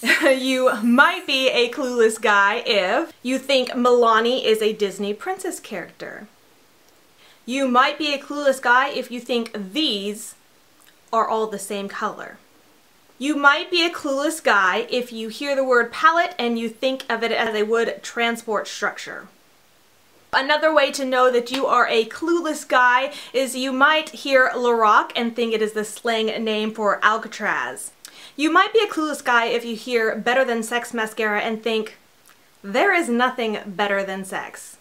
You might be a clueless guy if you think Milani is a Disney princess character. You might be a clueless guy if you think these are all the same color. You might be a clueless guy if you hear the word palette and you think of it as a wood transport structure. Another way to know that you are a clueless guy is you might hear Lorac and think it is the slang name for Alcatraz. You might be a clueless guy if you hear Better Than Sex mascara and think, there is nothing better than sex.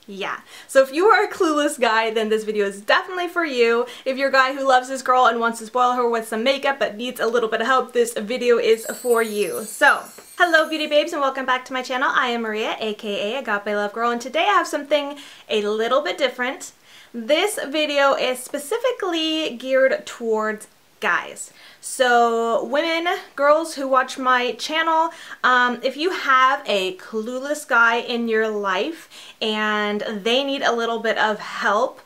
Yeah, so if you are a clueless guy, then this video is definitely for you. If you're a guy who loves this girl and wants to spoil her with some makeup but needs a little bit of help, this video is for you. So, hello beauty babes and welcome back to my channel. I am Maria, aka Agape Love Girl, and today I have something a little bit different. This video is specifically geared towards guys. So women, girls who watch my channel, if you have a clueless guy in your life and they need a little bit of help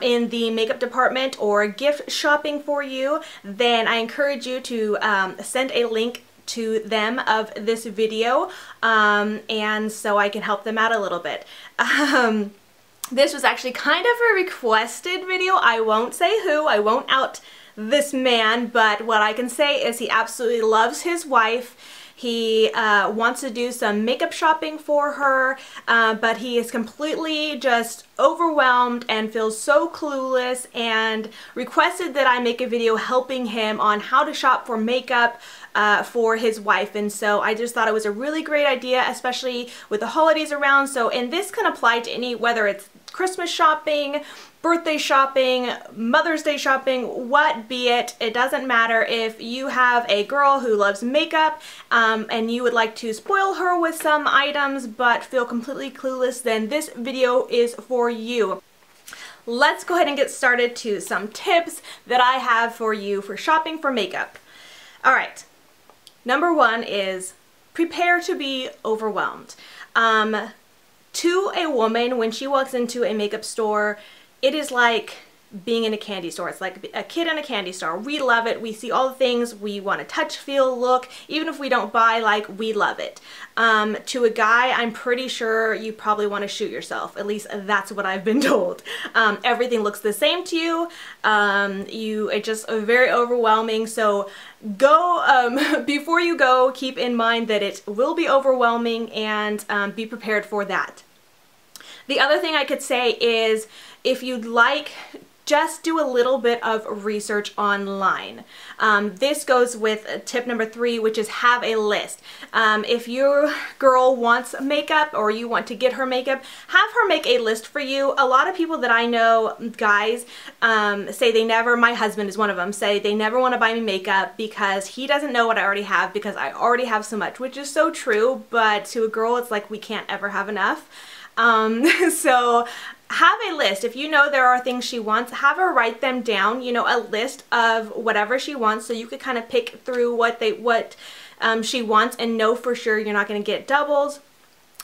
in the makeup department or gift shopping for you, then I encourage you to send a link to them of this video and so I can help them out a little bit. This was actually kind of a requested video. I won't say who, I won't out this man, but what I can say is he absolutely loves his wife. He wants to do some makeup shopping for her, but he is completely just overwhelmed and feels so clueless and requested that I make a video helping him on how to shop for makeup for his wife. And so I just thought it was a really great idea, especially with the holidays around. So, and this can apply to any, whether it's Christmas shopping, birthday shopping, Mother's Day shopping, what be it, it doesn't matter. If you have a girl who loves makeup and you would like to spoil her with some items but feel completely clueless, then this video is for you. Let's go ahead and get started to some tips that I have for you for shopping for makeup. Alright, number one is prepare to be overwhelmed. To a woman, when she walks into a makeup store, it is like being in a candy store. It's like a kid in a candy store. We love it. We see all the things we want to touch, feel, look. Even if we don't buy, like, we love it. To a guy, I'm pretty sure you probably want to shoot yourself. At least that's what I've been told. Everything looks the same to you. It's just very overwhelming. So go, before you go, keep in mind that it will be overwhelming and be prepared for that. The other thing I could say is if you'd like, just do a little bit of research online. This goes with tip number 3, which is have a list. If your girl wants makeup or you want to get her makeup, have her make a list for you. A lot of people that I know, guys, say they never, my husband is one of them, say they never want to buy me makeup because he doesn't know what I already have because I already have so much, which is so true, but to a girl it's like we can't ever have enough. So have a list. If you know there are things she wants, have her write them down, you know, a list of whatever she wants so you could kind of pick through what she wants and know for sure you're not going to get doubles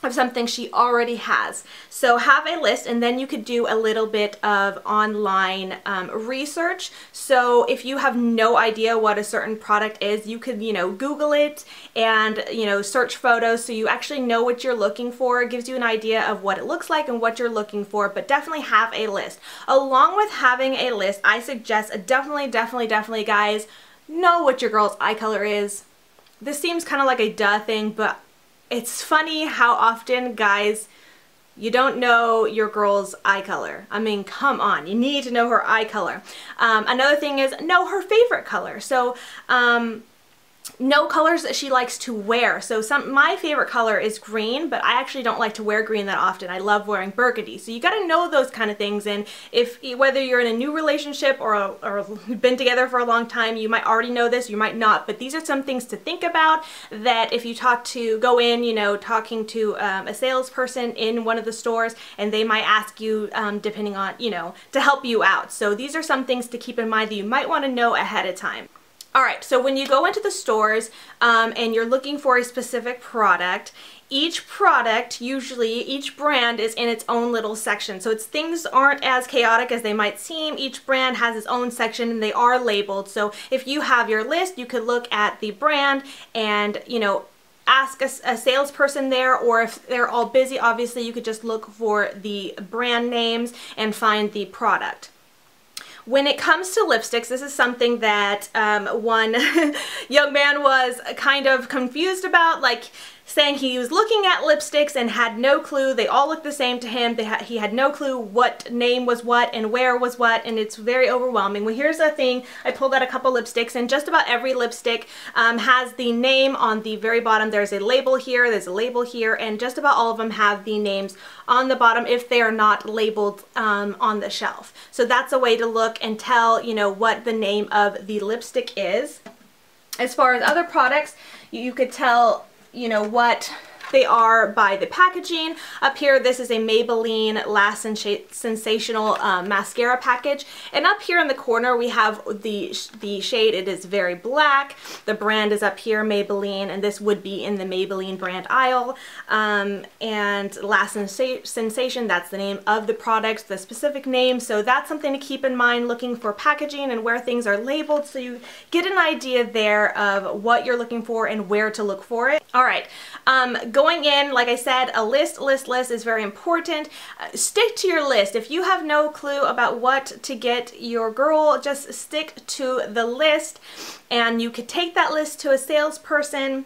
of something she already has. So have a list, and then you could do a little bit of online research. So if you have no idea what a certain product is, you could, you know, Google it and, you know, search photos so you actually know what you're looking for. It gives you an idea of what it looks like and what you're looking for, but definitely have a list. Along with having a list, I suggest definitely guys, know what your girl's eye color is. This seems kind of like a duh thing, but it's funny how often, guys, you don't know your girl's eye color. I mean, come on, you need to know her eye color. Another thing is know her favorite color. So, know colors that she likes to wear. So my favorite color is green, but I actually don't like to wear green that often. I love wearing burgundy. So you got to know those kind of things, and if whether you're in a new relationship or been together for a long time, you might already know this, you might not, but these are some things to think about that if you go in, you know, talking to a salesperson in one of the stores, and they might ask you depending on, you know, to help you out. So these are some things to keep in mind that you might want to know ahead of time. Alright, so when you go into the stores and you're looking for a specific product each product, usually each brand, is in its own little section. So things aren't as chaotic as they might seem. Each brand has its own section and they are labeled. So if you have your list, you could look at the brand and, you know, ask a salesperson there, or if they're all busy, obviously you could just look for the brand names and find the product. When it comes to lipsticks, this is something that one young man was kind of confused about, like saying he was looking at lipsticks and had no clue. They all looked the same to him. He had no clue what name was what and where was what, and it's very overwhelming. Well, here's the thing. I pulled out a couple lipsticks, and just about every lipstick has the name on the very bottom. There's a label here, there's a label here, and just about all of them have the names on the bottom if they are not labeled on the shelf. So that's a way to look and tell, you know, what the name of the lipstick is. As far as other products, you could tell, you know, what they are by the packaging. Up here, this is a Maybelline Lash Sensational mascara package, and up here in the corner we have the shade. It is very black. The brand is up here, Maybelline, and this would be in the Maybelline brand aisle. And Lash Sensation, that's the name of the product, the specific name. So that's something to keep in mind looking for packaging and where things are labeled, so you get an idea there of what you're looking for and where to look for it. All right. Going in, like I said, a list is very important. Stick to your list. If you have no clue about what to get your girl, just stick to the list, and you could take that list to a salesperson.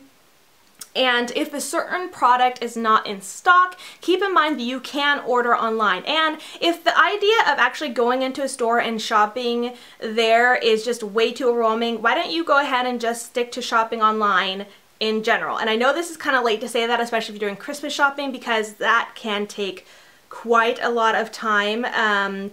And if a certain product is not in stock, keep in mind that you can order online. And if the idea of actually going into a store and shopping there is just way too overwhelming, why don't you go ahead and just stick to shopping online in general? And I know this is kind of late to say that, especially if you're doing Christmas shopping, because that can take quite a lot of time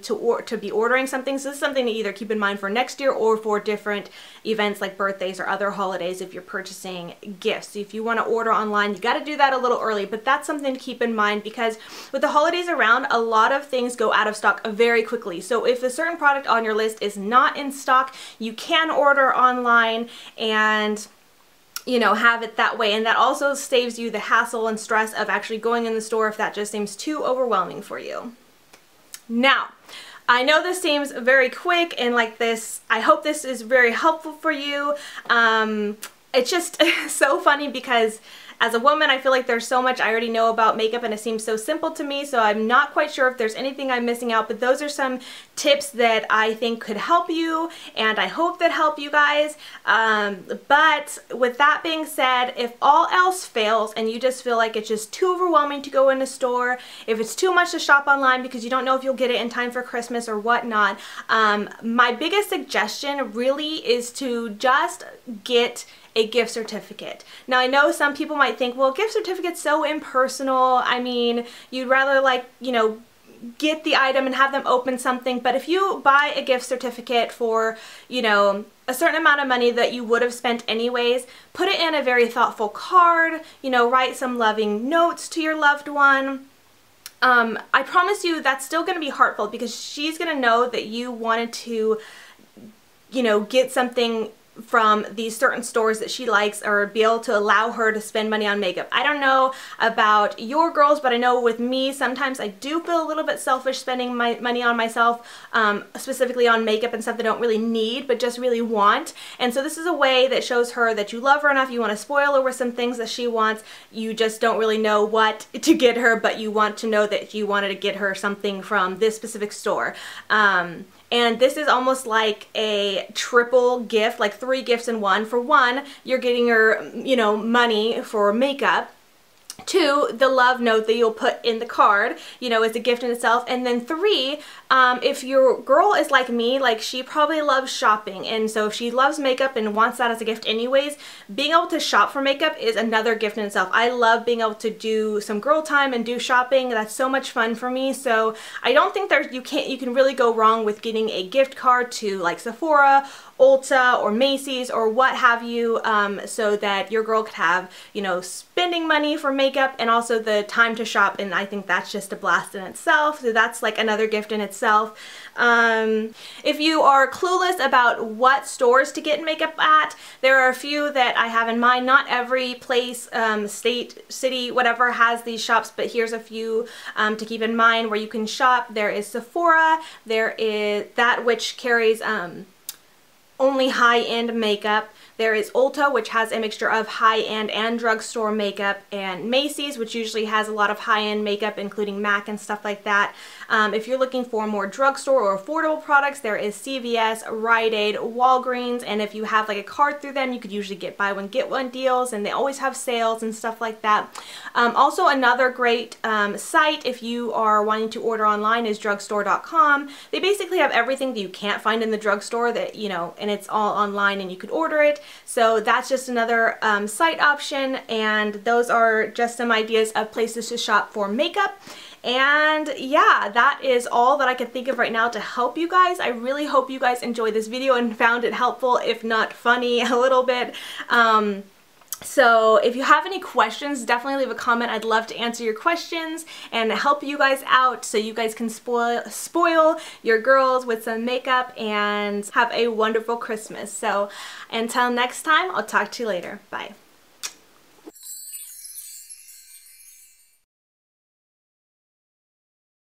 to be ordering something. So this is something to either keep in mind for next year or for different events like birthdays or other holidays if you're purchasing gifts. So if you want to order online, you got to do that a little early, but that's something to keep in mind, because with the holidays around, a lot of things go out of stock very quickly. So if a certain product on your list is not in stock, you can order online and, you know, have it that way, and that also saves you the hassle and stress of actually going in the store if that just seems too overwhelming for you. Now, I know this seems very quick and like this, I hope this is very helpful for you. It's just so funny because as a woman, I feel like there's so much I already know about makeup and it seems so simple to me, so I'm not quite sure if there's anything I'm missing out, but those are some tips that I think could help you, and I hope that help you guys. But with that being said, if all else fails and you just feel like it's just too overwhelming to go in a store, if it's too much to shop online because you don't know if you'll get it in time for Christmas or whatnot, my biggest suggestion really is to just get a gift certificate. Now I know some people might think, well, gift certificate's so impersonal. I mean, you'd rather, like, you know, get the item and have them open something. But if you buy a gift certificate for, you know, a certain amount of money that you would have spent anyways, put it in a very thoughtful card, you know, write some loving notes to your loved one. I promise you that's still going to be heartfelt, because she's going to know that you wanted to, you know, get something from these certain stores that she likes, or be able to allow her to spend money on makeup. I don't know about your girls, but I know with me, sometimes I do feel a little bit selfish spending my money on myself, specifically on makeup and stuff that I don't really need, but just really want. And so this is a way that shows her that you love her enough, you want to spoil her with some things that she wants, you just don't really know what to get her, but you want to know that you wanted to get her something from this specific store. And this is almost like a triple gift, like 3 gifts in one. For one, you're getting her, you know, money for makeup. 2, the love note that you'll put in the card, you know, is a gift in itself. And then 3, if your girl is like me, like she probably loves shopping, and so if she loves makeup and wants that as a gift anyways, being able to shop for makeup is another gift in itself. I love being able to do some girl time and do shopping. That's so much fun for me. So I don't think you can really go wrong with getting a gift card to like Sephora Ulta or Macy's or what have you, so that your girl could have, you know, spending money for makeup and also the time to shop, and I think that's just a blast in itself. So that's like another gift in itself. If you are clueless about what stores to get makeup at, there are a few that I have in mind. Not every place, state, city, whatever has these shops, but here's a few to keep in mind where you can shop. There is Sephora, there is that which carries only high-end makeup. There is Ulta, which has a mixture of high-end and drugstore makeup, and Macy's, which usually has a lot of high-end makeup, including MAC and stuff like that. If you're looking for more drugstore or affordable products, there is CVS, Rite Aid, Walgreens, and if you have like a card through them, you could usually get buy one, get one deals, and they always have sales and stuff like that. Also, another great site if you are wanting to order online is drugstore.com. They basically have everything that you can't find in the drugstore, that, you know, and it's all online and you could order it. So that's just another site option, and those are just some ideas of places to shop for makeup. And yeah, that is all that I can think of right now to help you guys. I really hope you guys enjoyed this video and found it helpful, if not funny, a little bit. So if you have any questions, definitely leave a comment. I'd love to answer your questions and help you guys out so you guys can spoil your girls with some makeup and have a wonderful Christmas. So until next time, I'll talk to you later. Bye.